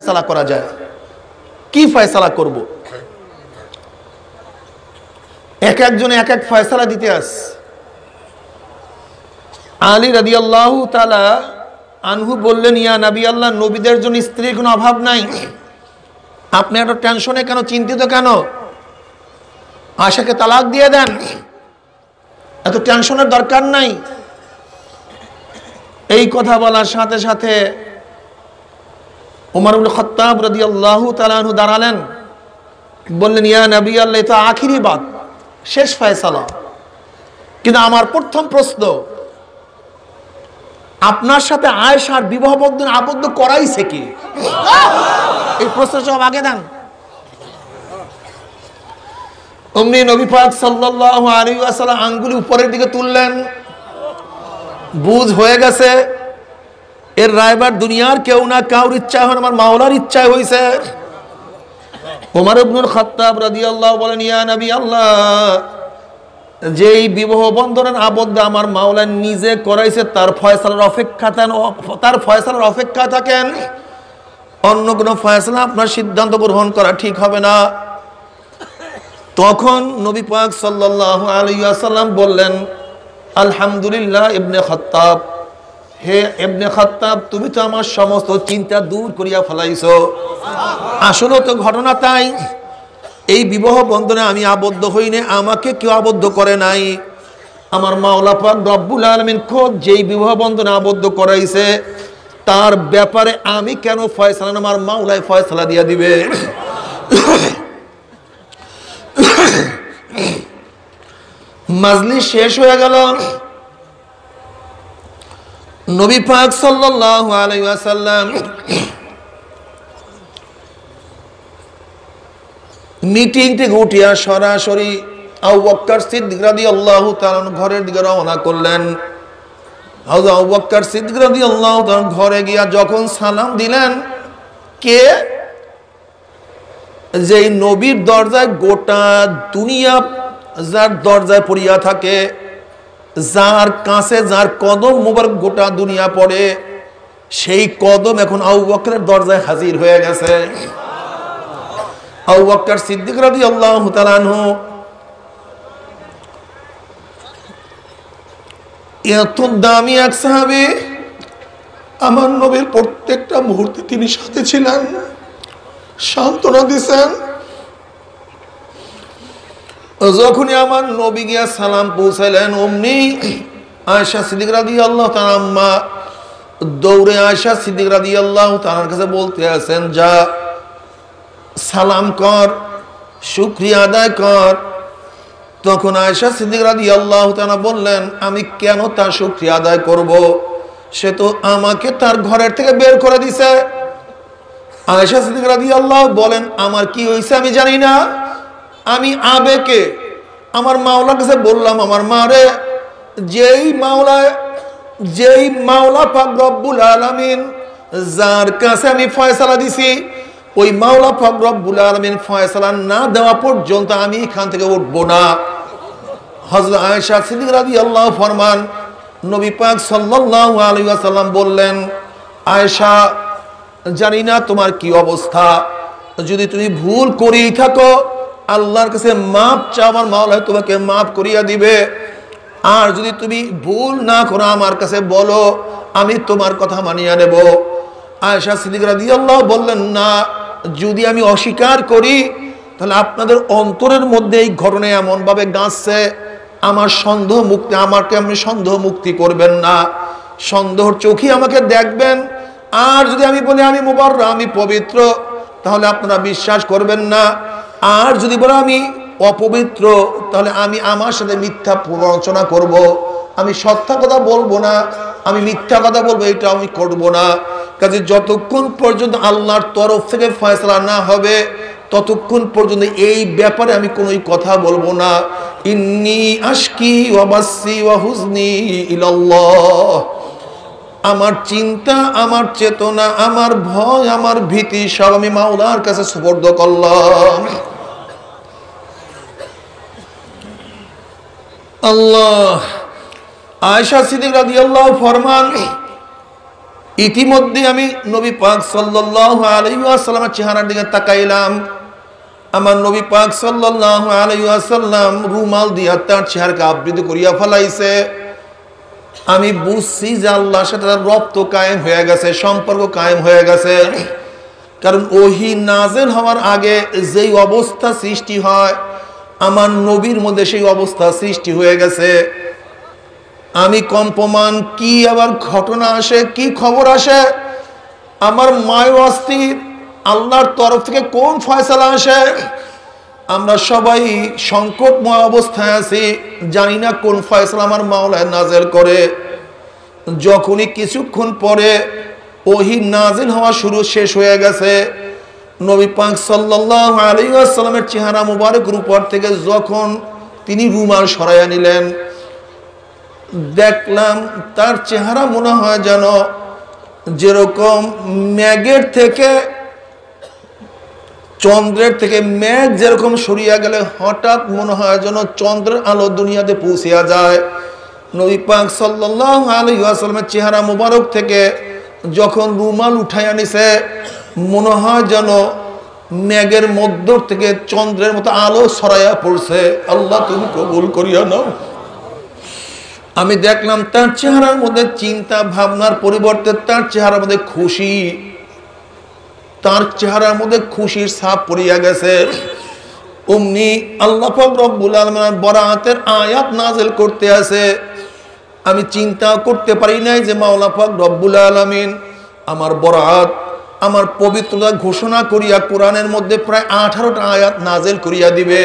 ফয়সালা করা যায়? কি ফয়সালা করব? এক একজনে এক এক ফয়সালা দিতে আস। আলী রাদিয়াল্লাহু তাআলা আনহু বললেন, ইয়া নবী আল্লাহ, নবীদের জন্য স্ত্রীর কোনো অভাব নাই, আপনি এত টেনশনে কেন, চিন্তিত কেন? আয়েশাকে তালাক দিয়ে দেন, এত টেনশনের দরকার নাই। এই কথা বলার সাথে সাথে ওমর ইবনে খাত্তাব রাদিয়াল্লাহু তাআলা আনহু দাঁড়ালেন, বললেন, ইয়া নবী আল্লাহ, এটা আখিরি বাত, শেষ ফয়সালা। কিন্তু আমার প্রথম প্রশ্ন, আপনার সাথে আয়েশার বিবাহ বন্ধনে আবদ্ধ করাইছে কি? এই প্রশ্ন সব আগে দেন। অমনি নবী পাক সাল্লাল্লাহু আলাইহি ওয়াসাল্লাম আঙ্গুলি উপরের দিকে তুললেন, বুঝ হয়ে গেছে এর রায়বার দুনিয়ার কেউ না, কাউর ইচ্ছা হয়, আমার মাওলার ইচ্ছায় হয়েছে। ওমর ইবনুল খাত্তাব রাদিয়াল্লাহু বলেন, ইয়া নবী আল্লাহ, যেই বিবাহ বন্ধনের আবদ্ধ আমার মাওলা নিজে করাইছে, তার ফয়সালার অপেক্ষা থাকেন। অন্য কোনো ফয়সালা আপনার সিদ্ধান্ত গ্রহণ করা ঠিক হবে না। তখন নবী পাক সাল্লাল্লাহু আলাইহি ওয়াসাল্লাম বললেন, আলহামদুলিল্লাহ ইবনে খাত্তাব, হে ইবনে খাত্তাব, তুমি তো আমার সমস্ত চিন্তা দূর করিয়া ফেলাইছো। আসলে তো ঘটনা তাই, এই বিবাহ বন্ধনে আমি আবদ্ধ হইনি, আমাকে কেউ আবদ্ধ করে নাই। আমার মাওলা পাক রব্বুল আলামিন খোদ যেই বিবাহ বন্ধনে আবদ্ধ করাইছে, তার ব্যাপারে আমি কেন ফয়সালা, আমার মাওলাই ফয়সালা দিয়া দিবে। মাজলিস শেষ হয়ে গেল। নবী পাক সাল্লাল্লাহু আলাইহি ওয়াসাল্লাম মিটিং থেকে উঠিয়া সরাসরি আবু বকর সিদ্দিক রাদিয়াল্লাহু তাআলা ঘরের দিকে রওনা করলেন। হযরত আবু বকর সিদ্দিক রাদিয়াল্লাহু তাআলা ঘরে গিয়া যখন সালাম দিলেন, কে যেই নবীর দরজায় গোটা দুনিয়া যার দরজায় পড়িয়া থাকে, যার কাছে যার কদম মোবারক গোটা দুনিয়া পড়ে, সেই কদম এখন আবু বকরের দরজায় হাজির হয়ে গেছে। আবু বকর সিদ্দিক রাদিয়াল্লাহু তাআলা আনহু এত দামি এক সাহাবী, আমার নবীর প্রত্যেকটা মুহূর্তে তিনি সাথে ছিলেন, সান্ত্বনা দিয়েছেন। যখনই আমার নবী গিয়া সালাম পৌঁছাইলেন, অমনি আয়েশা সিদ্দিক রাদিয়াল্লাহু তাআলা আম্মা দৌড়ে আয়েশা সিদ্দিক রাদিয়াল্লাহু তাআলার কাছে বলতে আছেন, যা সালাম কর, শুকরিয়া আদায় কর। তখন আয়েশা সিদ্দিক রাদিয়াল্লাহু তাআলা বললেন, আমি কেন তার শুকরিয়া আদায় করব, সে তো আমাকে তার ঘরের থেকে বের করে দিছে। আয়েশা সিদ্দিক রাদিয়াল্লাহু বলেন, আমার কি হয়েছে আমি জানি না, আমি আবেগে আমার মাওলার কাছে বললাম, আমার মারে, যেই মাওলা পাক রব্বুল আলামিন যার কাছে আমি ফয়সালা দিছি, ওই মাওলা পাক রব্বুল আলামিন ফয়সালা না দেওয়া পর্যন্ত আমি এখান থেকে উঠবো না। হযরত আয়েশা সিদ্দিকা রাদিয়াল্লাহু ফরমান, নবী পাক সাল্লাল্লাহু আলাইহি ওয়াসাল্লাম বললেন, আয়েশা, জানি না তোমার কি অবস্থা, যদি তুমি ভুল করেই থাকো, আল্লাহর কাছে মাপ চাও, আমার মাওলা তোমাকে মাফ করিয়া দিবে। আর যদি তুমি ভুল না করো, আমার কাছে বলো, আমি তোমার কথা মানিয়া নেব। আয়েশা সিদ্দিকা রাদিয়াল্লাহু বললেন, না, যদি আমি অস্বীকার করি, তাহলে আপনাদের অন্তরের মধ্যে এই ঘটনা এমন ভাবে গাঁছছে, আমার সন্দেহ মুক্তি, আমাকে আপনি সন্দেহ মুক্তি করবেন না, সন্দেহর চোখে আমাকে দেখবেন। আর যদি আমি বলি আমি মুবাররা, আমি পবিত্র, তাহলে আপনারা বিশ্বাস করবেন না। আর যদি বলো আমি অপবিত্র, তাহলে আমি আমার সাথে মিথ্যা প্ররোচনা করব, আমি সত্য কথা বলবো না, আমি মিথ্যা কথা বলবো, এটা আমি করব না। কাজে যতক্ষণ পর্যন্ত আল্লাহর তরফ থেকে ফয়সালা না হবে, ততক্ষণ পর্যন্ত এই ব্যাপারে আমি কোনো কথা বলবো না। ইন্নী আশকি ওয়া বাসসি ওয়া হুজনি ইলাল্লাহ, আমার চিন্তা, আমার চেতনা, আমার ভয়, আমার ভীতি সব আমি মাওলার কাছে সুপর্দ করলাম। আল্লাহ। আয়েশা সিদ্দিকা রাদিয়াল্লাহু ফরমান, ইতিমধ্যে আমি নবী পাক সাল্লাল্লাহু আলাইহি ওয়াসাল্লামের চেহারার দিকে তাকাইলাম। আমার নবী পাক সাল্লাল্লাহু আলাইহি ওয়াসাল্লাম রুমাল দিয়া তার চেহারাকে আবৃত করিয়া ফেলাইছে। আমি বুঝছি যে আল্লাহর সাথে তার রব্ত কায়েম হয়ে গেছে, সম্পর্ক কায়েম হয়ে গেছে। কারণ ওহী নাযিল হওয়ার আগে যেই অবস্থা সৃষ্টি হয়, আমার নবীর মধ্যে সেই অবস্থা সৃষ্টি হয়ে গেছে। আমি কম্পমান, কি আবার ঘটনা আসে, কি খবর আসে, আমার মায় অস্থির, আল্লাহর তরফ থেকে কোন ফয়সালা আসে। আমরা সবাই সংকটময় অবস্থায় আছি, জানি না কোন ফয়সালা আমার মাওলায় নাজিল করে। যখনই কিছুক্ষণ পরে ওহী নাজিল হওয়া শেষ হয়ে গেছে, নবী পাক সাল্লাল্লাহু আলাইহি ওয়াসাল্লামের চেহারা মুবারকের উপর থেকে যখন তিনি রুমাল সরাইয়া নিলেন, দেখলাম তার চেহারা মনে হয় যেন যেরকম মেঘের থেকে, চন্দ্রের থেকে মেঘ যেরকম সরিয়া গেলে হঠাৎ মনে হয় যেন চন্দ্রের আলো দুনিয়াতে পৌঁছিয়া যায়। নবী পাক সাল্লাল্লাহু আলাইহি ওয়াসাল্লামের চেহারা মুবারক থেকে যখন রুমাল উঠাইয়া নিছে, মনে হয় যেন মেঘের মধ্য থেকে চন্দ্রের মতো আলো ছড়াইয়া পড়ছে। আল্লাহ তুমি কবুল করিয়া নাও। আমি দেখলাম তার চেহারার মধ্যে চিন্তা ভাবনার পরিবর্তে তার চেহারার মধ্যে খুশি, তার চেহারার মধ্যে খুশির ছাপ পড়িয়া গেছে। অমনি আল্লাহ পাক রব্বুল আলামিন বরাতের আয়াত নাযিল করতে আছে। আমি চিন্তা করতে পারি নাই যে মাওলা পাক রব্বুল আলামিন আমার বরাত, আমার পবিত্রতা ঘোষণা করিয়া কোরআনের মধ্যে প্রায় 18টা আয়াত নাযিল করিয়া দিবে।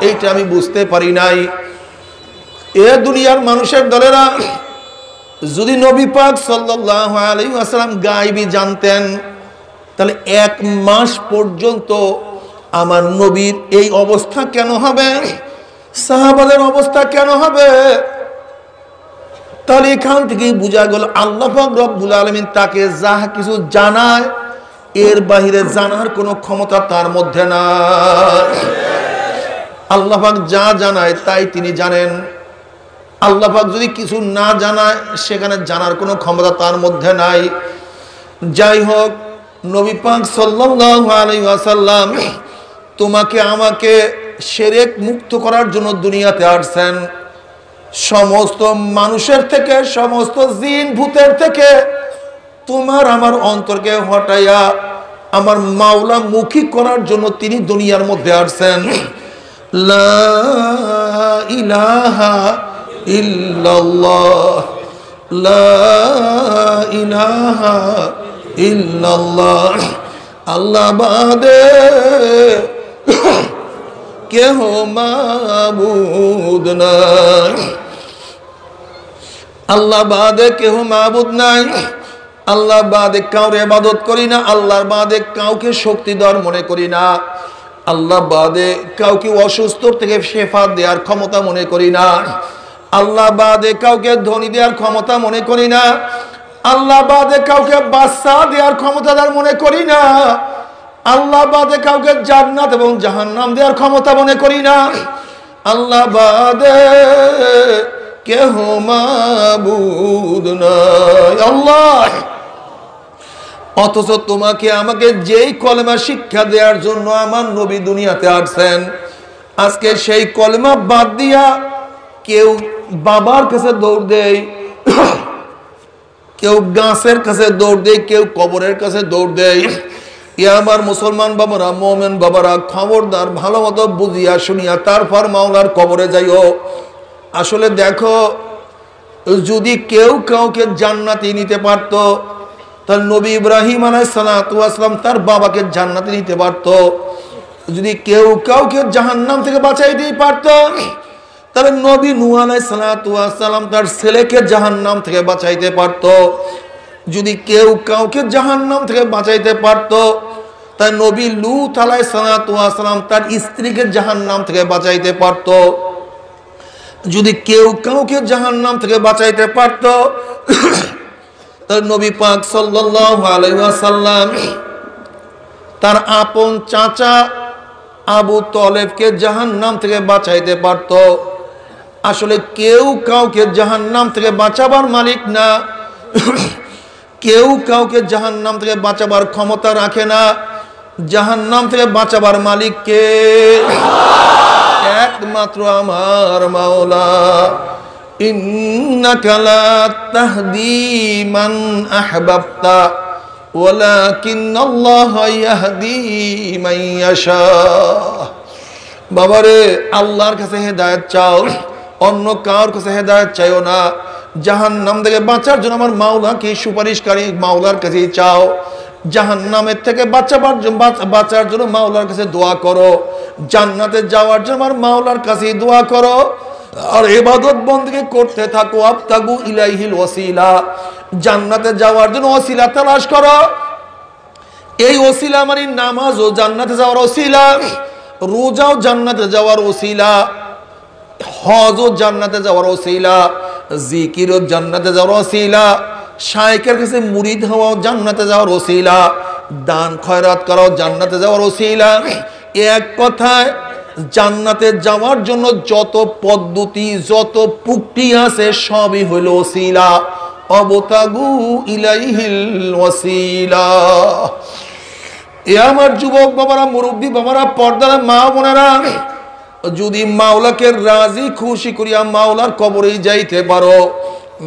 এইটা আমি বুঝতে পারি নাই। এ দুনিয়ার মানুষের দলেরা যদি নবী পাক সাল্লাল্লাহু আলাইহি ওয়াসাল্লাম গায়বী জানতেন, তাহলে 1 মাস পর্যন্ত আমার নবীর এই অবস্থা কেন হবে, সাহাবাদের অবস্থা কেন হবে? তাহলে এখান থেকেই বোঝা গেল আল্লাহ পাক রব্বুল আলামিন তাকে যা কিছু জানায়, এর বাহিরে জানার কোনো ক্ষমতা তার মধ্যে নাই। আল্লাহ পাক যা জানায় তাই তিনি জানেন। আল্লাহ পাক যদি কিছু না জানায়, সেখানে জানার কোনো ক্ষমতা তার মধ্যে নাই। যাই হোক, নবী পাক সাল্লাল্লাহু আলাইহি ওয়াসাল্লাম তোমাকে আমাকে শিরক মুক্ত করার জন্য দুনিয়াতে আসছেন। সমস্ত মানুষের থেকে, সমস্ত জিন ভূতের থেকে তোমার আমার অন্তরকে হটাইয়া আমার মাওলা মুখী করার জন্য তিনি দুনিয়ার মধ্যে আসছেন। লা ইলাহা ইল্লাল্লাহ, লা ইলাহা ইল্লাল্লাহ। আল্লাহ বাদে কেহ মাবুদ নাই, আল্লাহ বাদে কেহ মাবুদ নাই। আল্লাহ বাদে কাউরে ইবাদত করি না, আল্লাহর বাদে কাউকে শক্তিধর মনে করি না, আল্লাহ বাদে কাউকে অসুস্থ থেকে শেফা দেওয়ার ক্ষমতা মনে করি না, আল্লাহ বাদে কাউকে ধনী দেওয়ার ক্ষমতা মনে করি না, আল্লাহ বাদে কাউকে বাচ্চা দেওয়ার ক্ষমতাদার মনে করি না, আল্লাহ বাদে কাউকে জান্নাত এবং জাহান্নাম দেওয়ার ক্ষমতা মনে করি না, আল্লাহ বাদে কেহ মাবুদ নাই। আল্লাহ, অথচ তোমাকে আমাকে যেই কলেমা শিক্ষা দেওয়ার জন্য আমার নবী দুনিয়াতে আসছেন, আজকে সেই কলেমা বাদ দিয়া কেউ বাবার কাছে দৌড় দেয়, কেউ গাছের কাছে দৌড় দেয়, কেউ কবরের কাছে দৌড় দেয়। ইয়া আমার মুসলমান বাবারা, মুমিন বাবারা, খবরদার, ভালো মতো বুঝিয়া শুনিয়া তারপর মাওলার কবরে যাইও। আসলে দেখো, যদি কেউ কাউকে জান্নাতে নিতে পারত, তাহলে নবী ইব্রাহিম আলাইহিস সালাতু ওয়াস সালাম তার বাবাকে জান্নাতে নিতে পারত। যদি কেউ কাউকে জাহান্নাম থেকে বাঁচাইতে পারত, তাহলে নবী নূহ আলাইহিস সালাতু ওয়াস সালাম তার ছেলেকে জাহান্নাম থেকে বাঁচাইতে পারত। যদি কেউ কাউকে জাহান্নাম থেকে বাঁচাইতে পারত, তাই নবী লূত আলাইহিস সালাতু ওয়াস সালাম তার স্ত্রীকে জাহান্নাম থেকে বাঁচাইতে পারত। যদি কেউ কাউকে জাহান্নাম থেকে বাঁচাইতে পারত, তাহলে নবী পাক সাল্লাল্লাহু আলাইহি ওয়াসাল্লাম তার আপন চাচা আবু তালেবকে জাহান্নাম থেকে বাঁচাইতে পারত। আসলে কেউ কাউকে জাহান্নাম থেকে বাঁচাবার মালিক না, কেউ কাউকে জাহান্নাম থেকে বাঁচাবার ক্ষমতা রাখে না। জাহান্নাম থেকে বাঁচাবার মালিক কে? একমাত্র আমার মাওলা। ইন্নাকা লা তাহদি মান আহবাবতা ওয়ালাকিন্নাল্লাহা ইয়াহদি মান ইয়াশা। বাবারে, আল্লাহর কাছে হেদায়েত চাও, অন্য কারোর কাছে হেদায়েত চাইও না। জাহান্নাম থেকে বাঁচার জন্য আমার মাওলাকে সুপারিশকারী মাওলার কাছে চাও। জাহান্নামের থেকে বাঁচার জন্য মাওলার কাছে দোয়া করো। জান্নাতে যাওয়ার জন্য আমার মাওলার কাছে দোয়া করো। আর ইবাদত বন্দেগী করতে থাকো। আবতাগু ইলাইহিল ওয়াসিলা, জান্নাতে যাওয়ার জন্য ওসিলা তালাশ করো। এই ওসিলা মানে নামাজও জান্নাতে যাওয়ার ওসিলা, রোজাও জান্নাতে যাওয়ার ওসিলা, হজও জান্নাতে যাওয়ার ওসিলা, জিকিরও জান্নাতে যাওয়ার ওসিলা, শায়েখের কাছে মুরিদ হওয়াও জান্নাতে যাওয়ার ওসিলা, দান খয়রাত করাও জান্নাতে যাওয়ার ওসিলা। এক কথায় জান্নাতে যাওয়ার জন্য যত পদ্ধতি যত পুক্তি আছে সবই হইল ওসিলা। অবতাগু ইলাইহিল ওয়াসিলা। এ আমার যুবক বাবারা, মুরব্বী বাবারা, পর্দার মা বোনেরা, যদি মাওলাকে রাজি খুশি করিয়া মাওলার কবরে যাইতে পারো,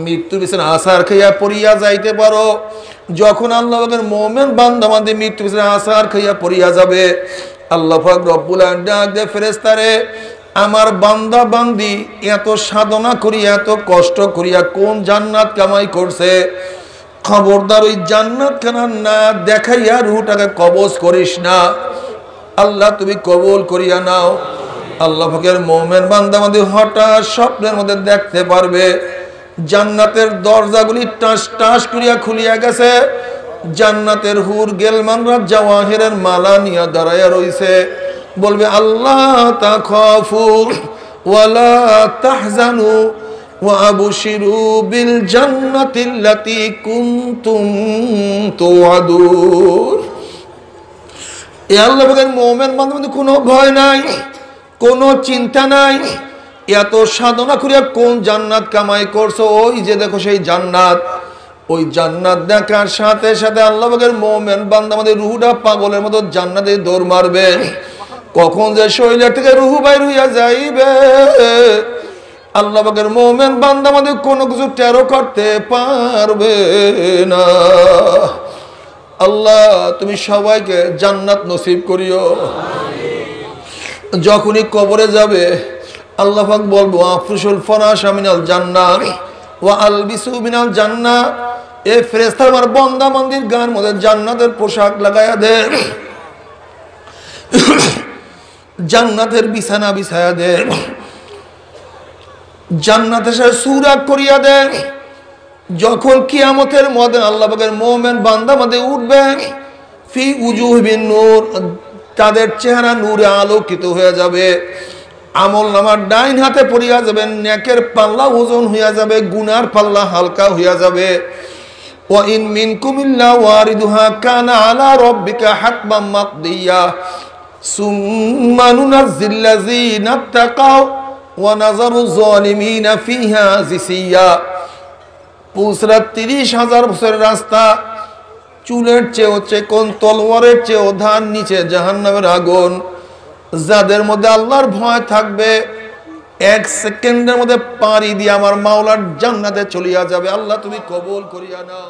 মৃত্যু বিছানা আসার খাইয়া পড়িয়া যাইতে পারো, যখন আল্লাহ পাকের মুমিন বান্দা বান্দি মৃত্যু বিছানা আসার খাইয়া পড়িয়া যাবে, আল্লাহ পাক রব্বুল আলামিন ডাক দেয় ফেরেশতারে, আমার বান্দা বান্দি এত সাধনা করিয়া এত কষ্ট করিয়া কোন জান্নাত কামাই করছে, খবরদার ওই জান্নাত খানা না দেখাইয়া রুহটাকে কবজ করিস না। আল্লাহ তুমি কবুল করিয়া নাও। আল্লাহ পাকের মুমিন বান্দা বান্দি হঠাৎ স্বপ্নের মধ্যে দেখতে পারবে জান্নাতের দরজাগুলি টাস টাস করিয়া খুলিয়া গেছে, জান্নাতের হুর গেলমানরা জাওয়াহিরের মালা নিয়ে দাঁড়াইয়া রইছে। বলবে আল্লাহ তাখাফু ওয়ালা তাহজানু ওয়া আবশিরু বিল জান্নাতিল্লাতী কুনতুম তুআদুন। এ আল্লাহ পাকের মুমিন বান্দাদের কোনো ভয় নাই, কোনো চিন্তা নাই। এত সাধনা করিয়া কোন জান্নাত কামাই করছো, ওই যে দেখো সেই জান্নাত। ওই জান্নাত দেখার সাথে সাথে আল্লাহ পাকের মুমিন বান্দা আমাদের রুহটা পাগলের মতো জান্নাতে দৌড় মারবে। কখন যে শরীর থেকে রুহ বাইর হইয়া যাইবে আল্লাহ পাকের মুমিন বান্দা আমাদের কোনো কিছু টেরো করতে পারবে না। আল্লাহ তুমি সবাইকে জান্নাত নসিব করিও। যখনই কবরে যাবে আল্লাহ পাক বলবো আফরিশুল ফরাশা মিনাল জান্নাহ ওয়া আলবিসু মিনাল জান্নাহ। এই ফেরেশতা আমার বান্দা বান্দির গায়ের মধ্যে জান্নাতের পোশাক লাগায়া দে, জান্নাতের বিছানা বিছায়া দে, জান্নাতের সাথে সুরাগ করিয়া দে। যখন কিয়ামতের ময়দানে আল্লাহ পাকের মুমিন বান্দা বান্দি উঠবে, ফি উজুহিন নূর, তাদের চেহারা নূরে আলোকিত হয়ে যাবে। আমল নামার ডাইন হাতে পড়িয়া যাবে, নেকের পাল্লা ওজন হইয়া যাবে, গুনার পাল্লা হালকা হইয়া যাবে। ওয়া ইন মিনকুম ইল্লা ওয়ারিদুহা কানা আলা রাব্বিকা হাতমান মাকদিয়া সুম্মা নুনাজ্জিল্লাযিনা তাকাও ওয়া নাযারু যালিমিনা ফিহা জিসিয়া। পুসরা ৩০,০০০ বছরের রাস্তা, চুলের চেয়েও চেকন, তলোয়ারের চেয়েও ধান, নিচে জাহান্নামের আগুন। যাদের মধ্যে আল্লাহর ভয় থাকবে ১ সেকেন্ডের মধ্যে পাড়ি দিয়ে আমার মাওলার জান্নাতে চলিয়া যাবে। আল্লাহ তুমি কবুল করিয়া নাও।